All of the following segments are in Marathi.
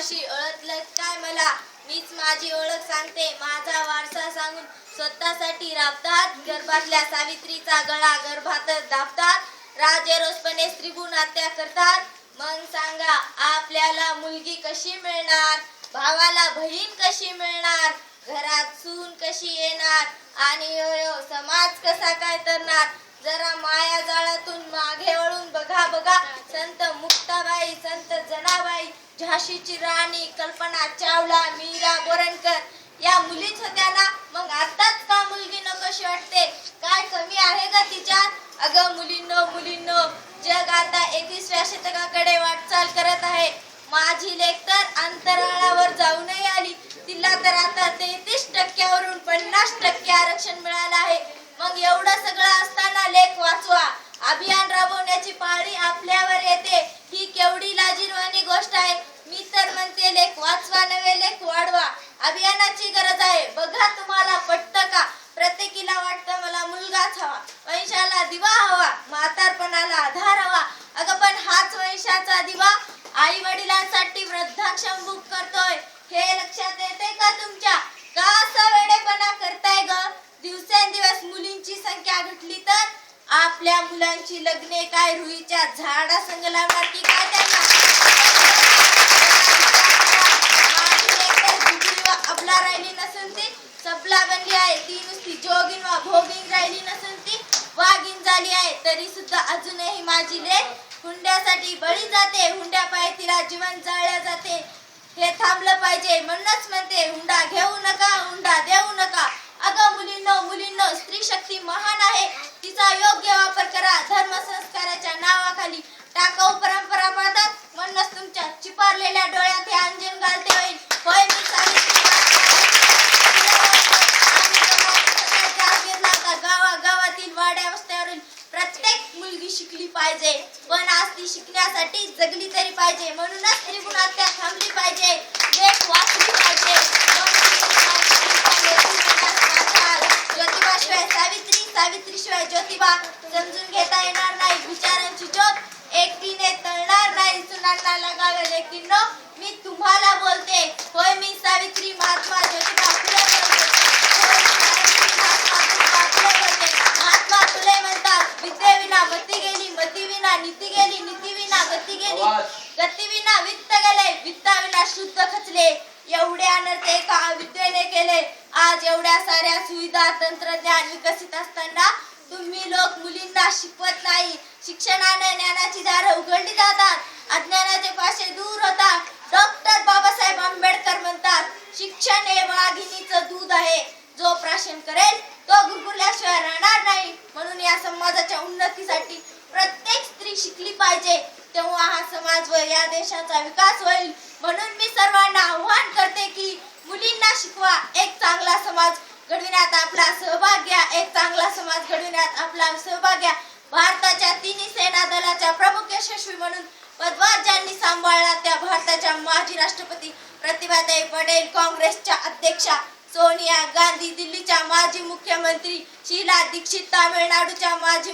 कशी ओळखलं काय मला, मीच माझी ओळख सांगते. माझा वारसा सांगून स्वतःसाठी राबतात, गर्भातल्या सावित्रीचा गळा गर्भातच दाबतात, राजे रोजपणे स्त्रीभूण हत्या करतात. मग सांगा आपल्याला मुलगी कशी मिळणार, भावाला बहीण कशी मिळणार, घरात सून कशी येणार, आणि समाज कसा काय तरणार. जरा माया जाळातून मागे वळून बघा बघा, संत मुक्ताबाई, संत जनाबाई, झाशीची राणी, कल्पना चावला, मीरा बोरणकर या मुलीच होत्या ना. मग आताच का मुलगी नकोशी वाटते, काय कमी आहे का तिच्यात? अगं मुलींनो मुलींनो, जग आता 21व्या शतकाकडे वाटचाल करत आहे. माझी लेक तर अंतराळावर जाऊनही आली, तिला तर आता 33% 50% आरक्षण मिळालं आहे. मग एवढं सगळं असताना लेक वाचवा अभियान राबवण्याची पाळी आपल्यावर येते. ही केवढी लाजिरवाणी गोष्ट आहे. मी तर म्हणते लेक वाचवा नव्हे लेक वाढवा. अभियानाची गरज आहे. बघा तुम्हाला पटतं का? प्रत्येकीला वाटतं मला मुलगाच हवा, वंशाला दिवा हवा, म्हातारपणाला आधार हवा. अगं पण हाच वंशाचा दिवा आई वडिलांसाठी वृद्धाश्रम बुक करतोय, हे लक्षात येते का तुमच्या? का असा वेडेपणा करताय ग? दिवसेंदिवस मुलींची संख्या घटली तर आपल्या मुलांची लग्ने काय रुईच्या झाडा संग लावणार की काय त्यांना? आपला राहिली नसून ती सबला बनली आहे, ती नुसती जोगीन वा भोगीन राहिली नसून ती वागीन झाली आहे. तरी सुद्धा अजूनही माझी लेक हुंड्यासाठी बळी जाते, हुंड्या पायी तिला जीवन जाळल्या जाते. हे थांबलं पाहिजे. म्हणूनच म्हणते हुंडा घेऊ नका, हुंडा देऊ नका. अगं मुलींनो मुलींनो, स्त्री शक्ती महान आहे, तिचा योग्य वापर करा. धर्म संस्काराच्या नावाखाली टाकाऊ परंपरा पाळतात, म्हणूनच तुमच्या चिपारलेल्या डोळ्यात हे अंजन घालते होईल. होय मी गावागावातील वाड्या वस्त्यावरील प्रत्येक मुलगी शिकली पाहिजे, पण आज ती शिकण्यासाठी जगली तरी पाहिजे. म्हणूनच स्त्रीभ्रूण हत्या थांबली पाहिजे, लेक वाचली पाहिजे. ज्योतिबाशिवाय सावित्री, सावित्रीशिवाय ज्योतिबा समजून घेता येणार नाही. विचारांची ज्योत एकटीने तळणार नाही. सुनांना लगावे लेकींनो, मी तुम्हाला बोलते. होय मी सावित्री महात्मा ज्योतिबा फुले बोलते. महात्मा फुले म्हणतात, विद्येविना मती गेली, मतीविना नीती गेली, नीतीविना गती गेली, गतीविना वित्त गेले, वित्ताविना शुद्ध खचले. एवढे अनर्थ एका अविद्येने केले. आज एवढ्या साऱ्या सुविधा तंत्रज्ञान विकसित असताना तुम्ही लोक मुलींना शिकवत नाही. शिक्षणाने ज्ञानाची दारं उघडली जातात, अज्ञानाचे पाशे दूर होतात. डॉक्टर बाबासाहेब आंबेडकर म्हणतात, शिक्षण हे वाघिणीचं दूध आहे, जो प्राशन करेल तो गुरगुरल्याशिवाय राहणार नाही. म्हणून या समाजाच्या उन्नतीसाठी प्रत्येक स्त्री शिकली पाहिजे, तेव्हा हा समाज व या देशाचा विकास होईल. म्हणून मी सर्वांना आव्हान करते की मुलींना शिकवा, एक चांगला समाज घडविण्यात आपला सहभाग घ्या, एक चांगला समाज घडविण्यात आपला सहभाग घ्या. भारताच्या तिन्ही सेना दलाच्या प्रमुख यशस्वी म्हणून पदभार ज्यांनी सांभाळला त्या भारताच्या माजी राष्ट्रपती प्रतिभाताई पटेल, काँग्रेसच्या अध्यक्षा सोनिया गांधी, दिल्लीच्या माजी मुख्यमंत्री शीला दीक्षित, तामिळनाडूच्या माजी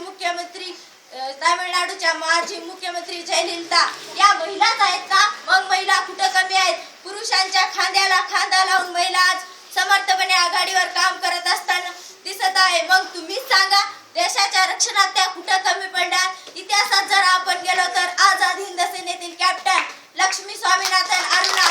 मुख्यमंत्री जयललिता या महिलाच आहेत का? मग महिला कुठं कमी आहेत? पुरुषांच्या खांद्याला खांदा लावून महिला आज समर्थपणे आघाडीवर काम करत असताना दिसत आहे. मग तुम्हीच सांगा, देशाच्या रक्षणात त्या कुठं कमी पडणार? इतिहासात जर आपण गेलो तर आझाद हिंद सेनेतील कॅप्टन लक्ष्मी स्वामीनाथन, अरुणा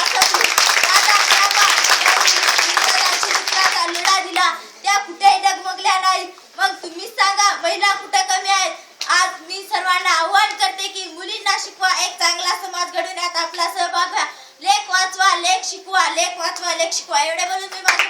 लढा दिला, त्या कुठेही डगमगल्या नाहीत. मग तुम्हीच सांगा, महिला कुठे कमी आहेत? आज मी सर्वांना आव्हान करते की मुलींना शिकवा, एक चांगला समाज घडविण्यात आपला सहभाग घ्या. लेक वाचवा, लेक शिकवा, लेक वाचवा, लेक शिकवा. एवढे बोलून मी माझी